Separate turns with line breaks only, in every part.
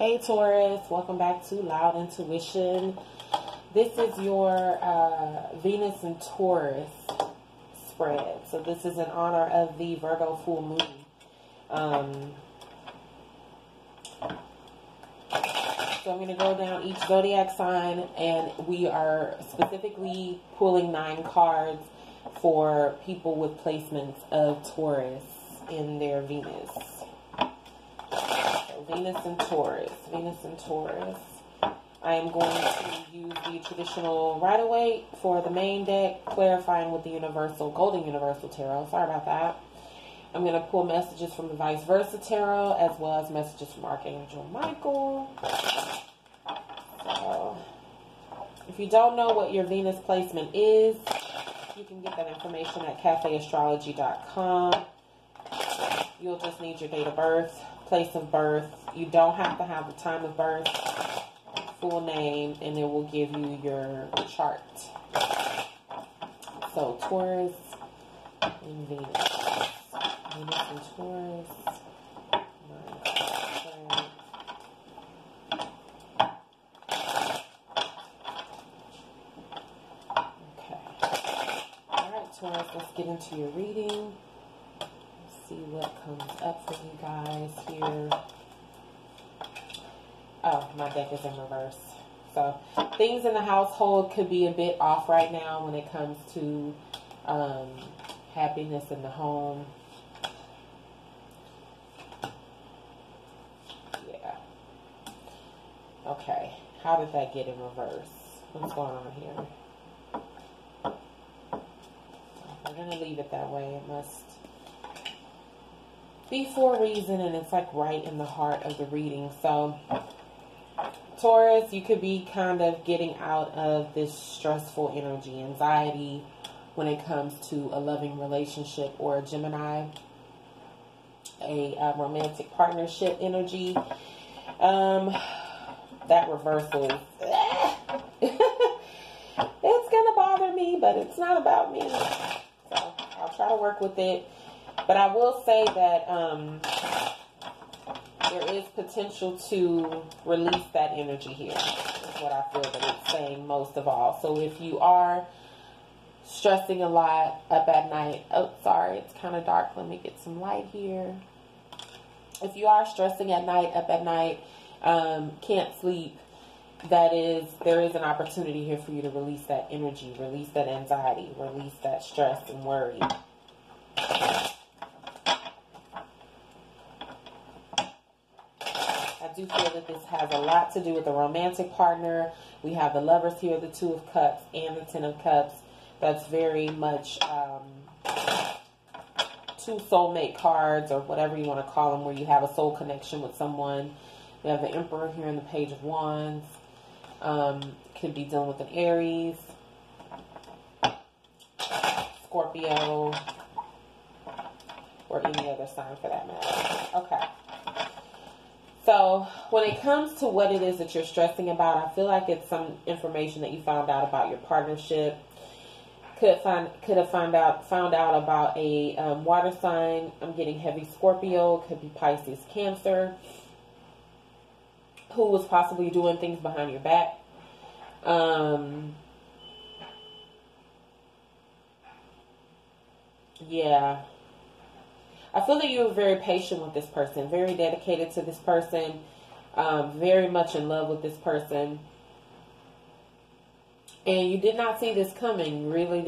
Hey Taurus, welcome back to Loud Intuition. This is your Venus and Taurus spread. So this is in honor of the Virgo full moon. So I'm going to go down each zodiac sign, and we are specifically pulling 9 cards for people with placements of Taurus in their Venus. Venus and Taurus, Venus and Taurus. I am going to use the traditional Rider-Waite for the main deck, clarifying with the Universal, Golden Universal Tarot. Sorry about that. I'm going to pull messages from the Vice Versa Tarot, as well as messages from Archangel Michael. So, if you don't know what your Venus placement is, you can get that information at cafeastrology.com. You'll just need your date of birth, place of birth. You don't have to have the time of birth, full name, and it will give you your chart. So Taurus and Venus. Venus and Taurus. Okay. Alright, Taurus, let's get into your reading. See what comes up for you guys here. Oh, my deck is in reverse. So things in the household could be a bit off right now when it comes to happiness in the home. Yeah. Okay. How did that get in reverse? What's going on here? We're going to leave it that way. It must be for a reason, and it's like right in the heart of the reading. So Taurus, you could be kind of getting out of this stressful energy, anxiety when it comes to a loving relationship, or a Gemini, a romantic partnership energy. That reversal, it's gonna bother me, but it's not about me. So I'll try to work with it. But I will say that there is potential to release that energy here. That's what I feel that it's saying most of all. So if you are stressing a lot up at night. Oh, sorry, it's kind of dark. Let me get some light here. If you are stressing at night, up at night, can't sleep, there is an opportunity here for you to release that energy, release that anxiety, release that stress and worry. I do feel that this has a lot to do with a romantic partner. We have the Lovers here, the Two of Cups, and the Ten of Cups. That's very much two soulmate cards, or whatever you want to call them, where you have a soul connection with someone. We have the Emperor here in the Page of Wands. Could be dealing with an Aries, Scorpio, or any other sign for that matter. Okay. So when it comes to what it is that you're stressing about, I feel like it's some information that you found out about your partnership. Could have found out about a water sign. I'm getting heavy Scorpio. Could be Pisces, Cancer, who was possibly doing things behind your back. Yeah. I feel that you were very patient with this person, very dedicated to this person, very much in love with this person. And you did not see this coming. You really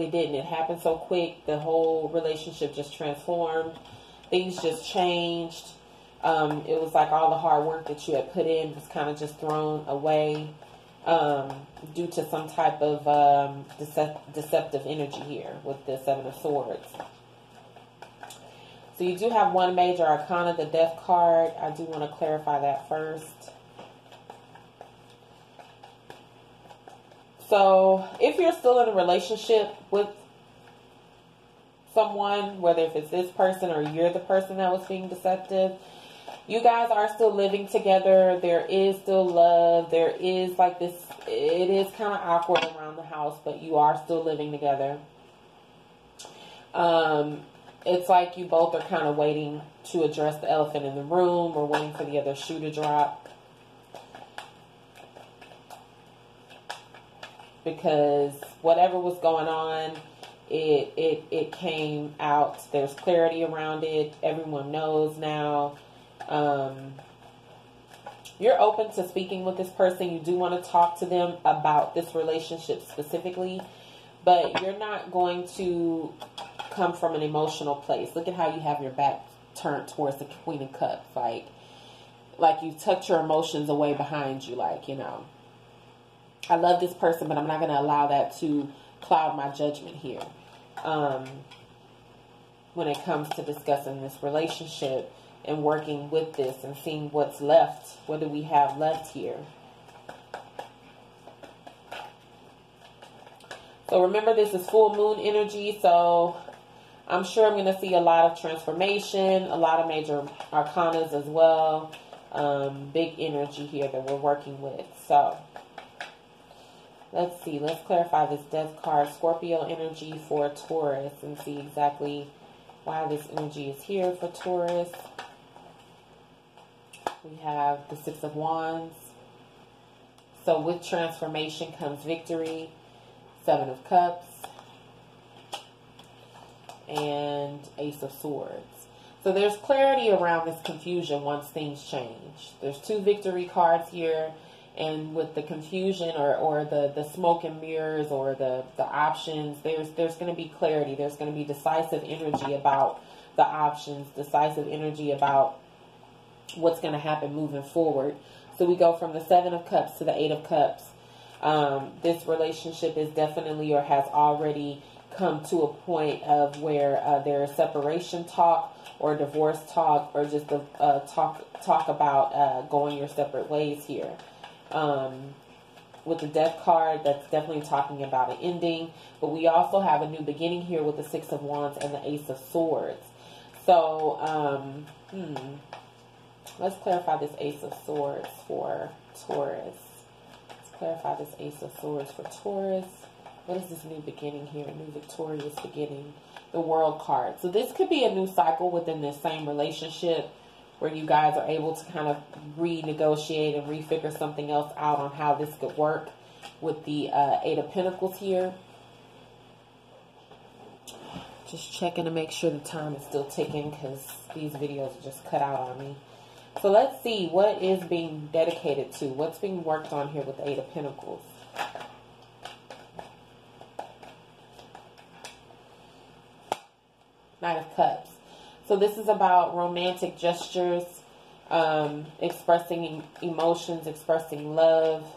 didn't. It happened so quick. The whole relationship just transformed. Things just changed. It was like all the hard work that you had put in was kind of just thrown away due to some type of deceptive energy here with the Seven of Swords. So you do have one major arcana, the Death card. I do want to clarify that first. So if you're still in a relationship with someone, whether if it's this person or you're the person that was being deceptive, you guys are still living together. There is still love. There is like this, it is kind of awkward around the house, but you are still living together. It's like you both are kind of waiting to address the elephant in the room, or waiting for the other shoe to drop. because whatever was going on, it came out. There's clarity around it. Everyone knows now. You're open to speaking with this person. You do want to talk to them about this relationship specifically, but you're not going to come from an emotional place. Look at how you have your back turned towards the Queen of Cups. Like you tucked your emotions away behind you. Like, you know, I love this person, but I'm not going to allow that to cloud my judgment here. When it comes to discussing this relationship and working with this and seeing what's left, what do we have left here? So remember, this is full moon energy, so I'm sure I'm going to see a lot of transformation, a lot of major arcanas as well. Big energy here that we're working with. So let's see. Let's clarify this Death card, Scorpio energy for Taurus, and see exactly why this energy is here for Taurus. We have the Six of Wands. So with transformation comes victory. Seven of Cups. And Ace of Swords. So there's clarity around this confusion once things change. There's two victory cards here. And with the confusion or the smoke and mirrors or the options, there's going to be clarity. There's going to be decisive energy about the options, decisive energy about what's going to happen moving forward. So we go from the Seven of Cups to the Eight of Cups. This relationship is definitely or has already come to a point of where there is separation talk or divorce talk or just talk about going your separate ways here. With the Death card, that's definitely talking about an ending. But we also have a new beginning here with the Six of Wands and the Ace of Swords. So, let's clarify this Ace of Swords for Taurus. Let's clarify this Ace of Swords for Taurus. What is this new beginning here? A new victorious beginning. The World card. So this could be a new cycle within this same relationship where you guys are able to kind of renegotiate and refigure something else out on how this could work with the Eight of Pentacles here. Just checking to make sure the time is still ticking because these videos just cut out on me. So let's see what is being dedicated to. What's being worked on here with the Eight of Pentacles. Knight of Cups. So this is about romantic gestures, expressing emotions, expressing love.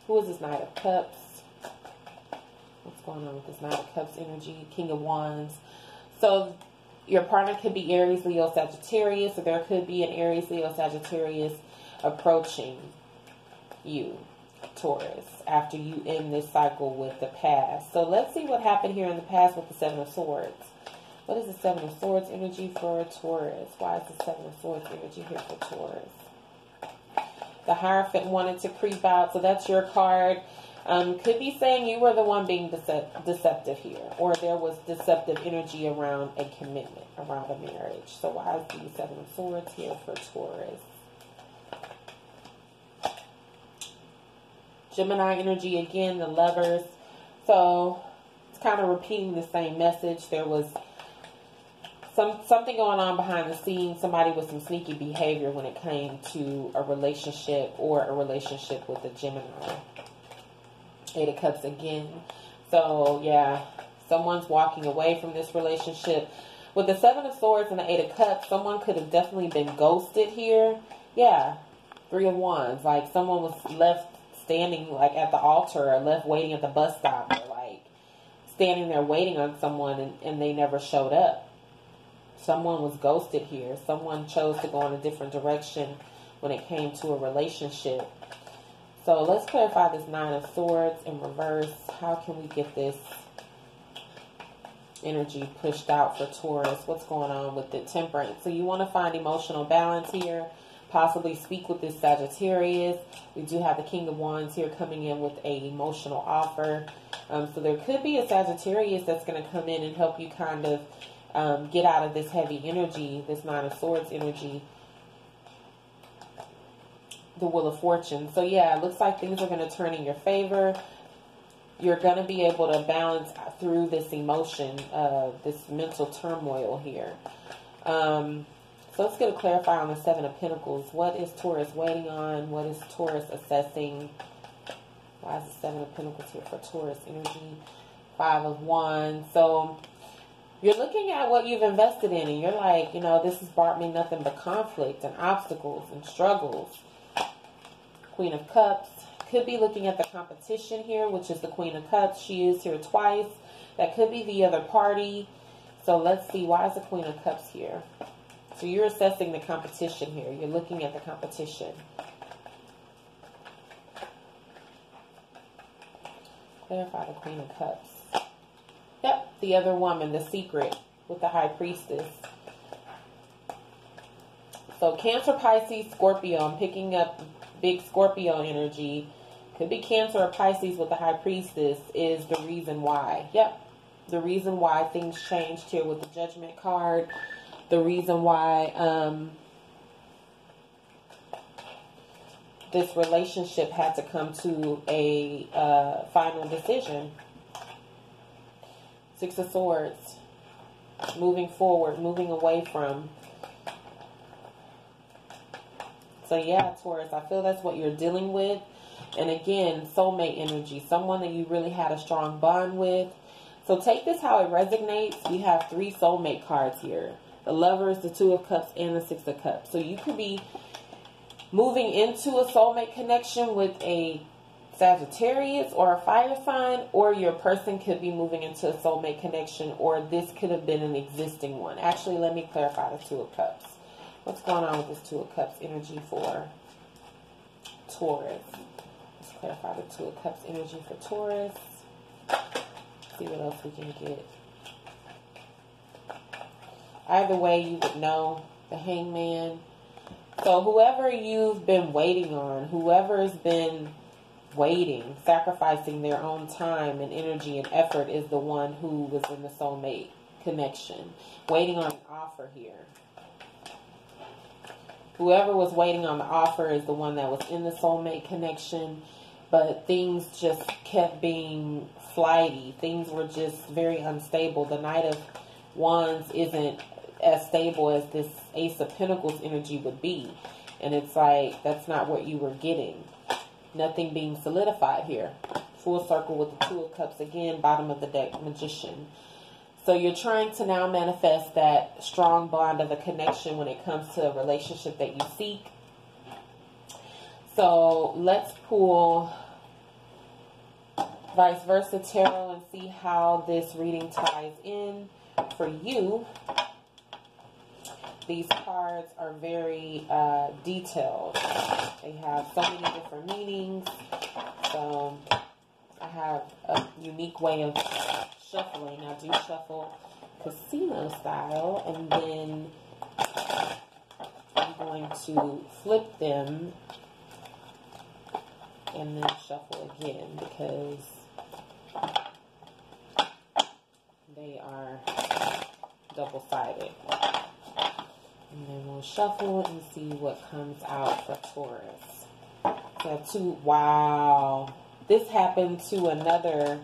Who is this Knight of Cups? What's going on with this Knight of Cups energy? King of Wands. So your partner could be Aries, Leo, Sagittarius, or there could be an Aries, Leo, Sagittarius approaching you, Taurus, after you end this cycle with the past. So let's see what happened here in the past with the Seven of Swords. What is the Seven of Swords energy for Taurus? Why is the Seven of Swords energy here for Taurus? The Hierophant wanted to creep out, so that's your card. Could be saying you were the one being deceptive here, or there was deceptive energy around a commitment, around a marriage. So why is the Seven of Swords here for Taurus? Gemini energy again, the Lovers. So it's kind of repeating the same message. There was something going on behind the scenes, somebody with some sneaky behavior when it came to a relationship or a relationship with a Gemini. Eight of Cups again. So, yeah, someone's walking away from this relationship. With the Seven of Swords and the Eight of Cups, someone could have definitely been ghosted here. Yeah, Three of Wands. Like, someone was left standing, like, at the altar or left waiting at the bus stop. Or, like, standing there waiting on someone and they never showed up. Someone was ghosted here. Someone chose to go in a different direction when it came to a relationship. So let's clarify this Nine of Swords in reverse. How can we get this energy pushed out for Taurus? What's going on with the Temperance? So you want to find emotional balance here. Possibly speak with this Sagittarius. We do have the King of Wands here coming in with an emotional offer. So there could be a Sagittarius that's going to come in and help you kind of get out of this heavy energy, this Nine of Swords energy. The Wheel of Fortune. So yeah, it looks like things are going to turn in your favor. you're going to be able to balance through this emotion, this mental turmoil here. So let's get a clarify on the Seven of Pentacles. What is Taurus waiting on? What is Taurus assessing? Why is the Seven of Pentacles here for Taurus energy? Five of Wands. So you're looking at what you've invested in, and you're like, you know, this has brought me nothing but conflict and obstacles and struggles. Queen of Cups. Could be looking at the competition here, which is the Queen of Cups. She is here twice. That could be the other party. So let's see. Why is the Queen of Cups here? So you're assessing the competition here. You're looking at the competition. Clarify the Queen of Cups. Yep, the other woman, the secret with the High Priestess. So Cancer, Pisces, Scorpio. I'm picking up big Scorpio energy. Could be Cancer or Pisces with the High Priestess is the reason why. Yep, the reason why things changed here with the Judgment card. The reason why this relationship had to come to a final decision. Six of Swords. Moving forward, moving away from. So yeah, Taurus, I feel that's what you're dealing with. And again, soulmate energy. Someone that you really had a strong bond with. So take this how it resonates. We have three soulmate cards here. The Lovers, the Two of Cups, and the Six of Cups. So you could be moving into a soulmate connection with a Sagittarius or a fire sign, or your person could be moving into a soulmate connection, or this could have been an existing one. Actually, let me clarify the Two of Cups. What's going on with this Two of Cups energy for Taurus? Let's clarify the Two of Cups energy for Taurus. See what else we can get. Either way, you would know. The Hangman. So whoever you've been waiting on, whoever's been waiting, sacrificing their own time and energy and effort, is the one who was in the soulmate connection. Waiting on an offer here. Whoever was waiting on the offer is the one that was in the soulmate connection, but things just kept being flighty. Things were just very unstable. The Knight of Wands isn't as stable as this Ace of Pentacles energy would be. And it's like, that's not what you were getting. Nothing being solidified here. Full circle with the Two of Cups again, bottom of the deck, Magician. So you're trying to now manifest that strong bond of a connection when it comes to a relationship that you seek. So let's pull Vice Versa Tarot and see how this reading ties in for you. These cards are very detailed. They have so many different meanings. So I have a unique way of shuffling. I do shuffle casino style, and then I'm going to flip them and then shuffle again because they are double-sided. And then we'll shuffle and see what comes out for Taurus. So wow. This happened to another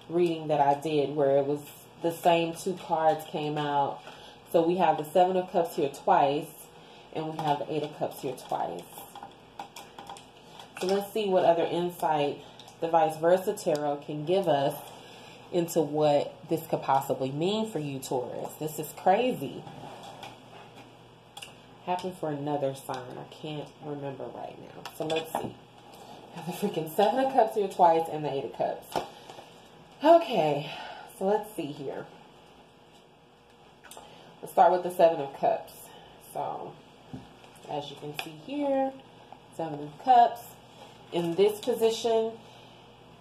reading that I did where it was the same two cards came out. So we have the Seven of Cups here twice, and we have the Eight of Cups here twice. So let's see what other insight the Vice Versa Tarot can give us into what this could possibly mean for you, Taurus. This is crazy. Happened for another sign. I can't remember right now. So let's see. I have the freaking Seven of Cups here twice and the Eight of Cups. Okay, so let's see here. Let's start with the Seven of Cups. So, as you can see here, Seven of Cups. In this position,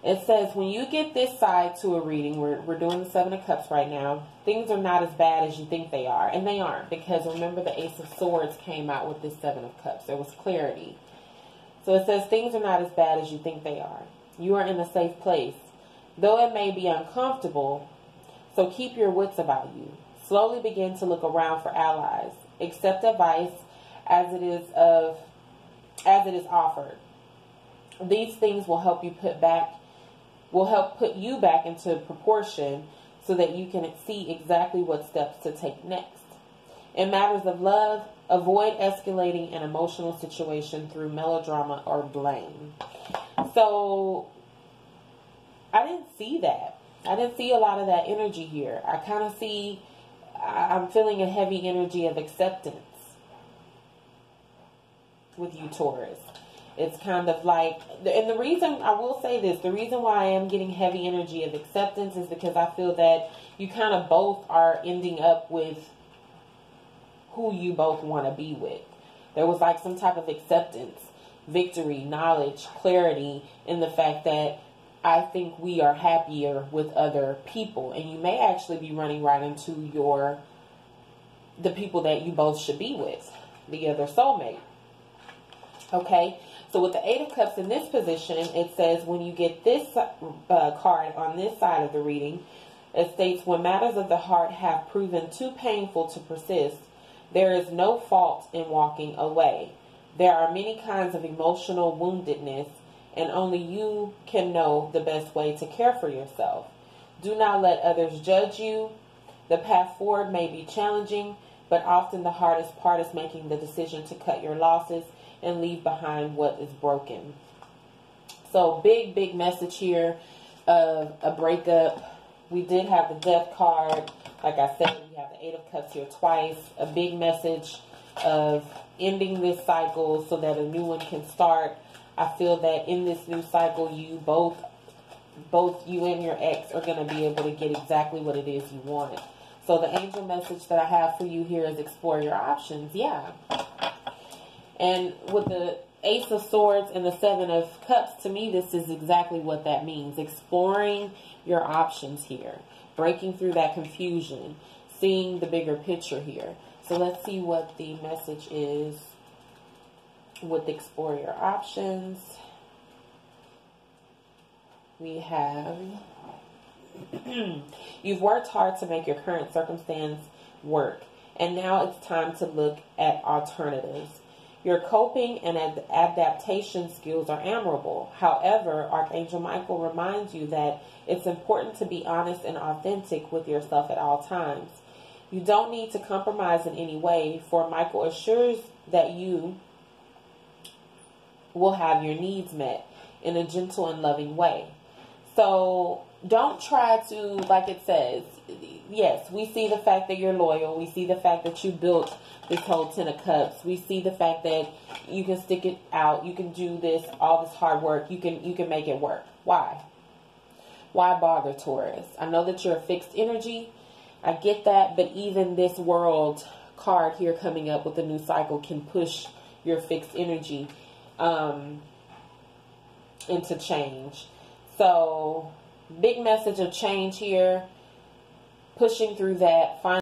it says when you get this side to a reading, we're doing the Seven of Cups right now, things are not as bad as you think they are. And they aren't, because remember the Ace of Swords came out with this Seven of Cups. There was clarity. So it says things are not as bad as you think they are. You are in a safe place, though it may be uncomfortable. So keep your wits about you. Slowly begin to look around for allies. Accept advice as it is offered. These things will help you put you back into proportion so that you can see exactly what steps to take next. In matters of love, avoid escalating an emotional situation through melodrama or blame. So I didn't see that. I didn't see a lot of that energy here. I kind of see, I'm feeling a heavy energy of acceptance with you, Taurus. It's kind of like, and the reason, I will say this, the reason why I am getting heavy energy of acceptance is because I feel that you kind of both are ending up with who you both want to be with. There was like some type of acceptance, victory, knowledge, clarity in the fact that I think we are happier with other people. And you may actually be running right into the people that you both should be with, the other soulmate. Okay, so with the Eight of Cups in this position, it says when you get this card on this side of the reading, it states, when matters of the heart have proven too painful to persist, there is no fault in walking away. There are many kinds of emotional woundedness, and only you can know the best way to care for yourself. Do not let others judge you. The path forward may be challenging, but often the hardest part is making the decision to cut your losses and leave behind what is broken. So big message here of a breakup. We did have the Death card. Like I said, we have the Eight of Cups here twice. A big message of ending this cycle so that a new one can start. I feel that in this new cycle, you both you and your ex are going to be able to get exactly what it is you want. So the angel message that I have for you here is explore your options. Yeah. And with the Ace of Swords and the Seven of Cups, to me, this is exactly what that means. Exploring your options here. Breaking through that confusion. Seeing the bigger picture here. So let's see what the message is with explore your options. We have, you've worked hard to make your current circumstance work. And now it's time to look at alternatives. Your coping and adaptation skills are admirable. However, Archangel Michael reminds you that it's important to be honest and authentic with yourself at all times. You don't need to compromise in any way, for Michael assures that you will have your needs met in a gentle and loving way. So don't try to, like it says, yes, we see the fact that you're loyal. We see the fact that you built this whole Ten of Cups. We see the fact that you can stick it out. You can do this, all this hard work. You can make it work. Why? Why bother, Taurus? I know that you're a fixed energy. I get that, but even this World card here coming up with a new cycle can push your fixed energy into change. So, big message of change here. Pushing through that.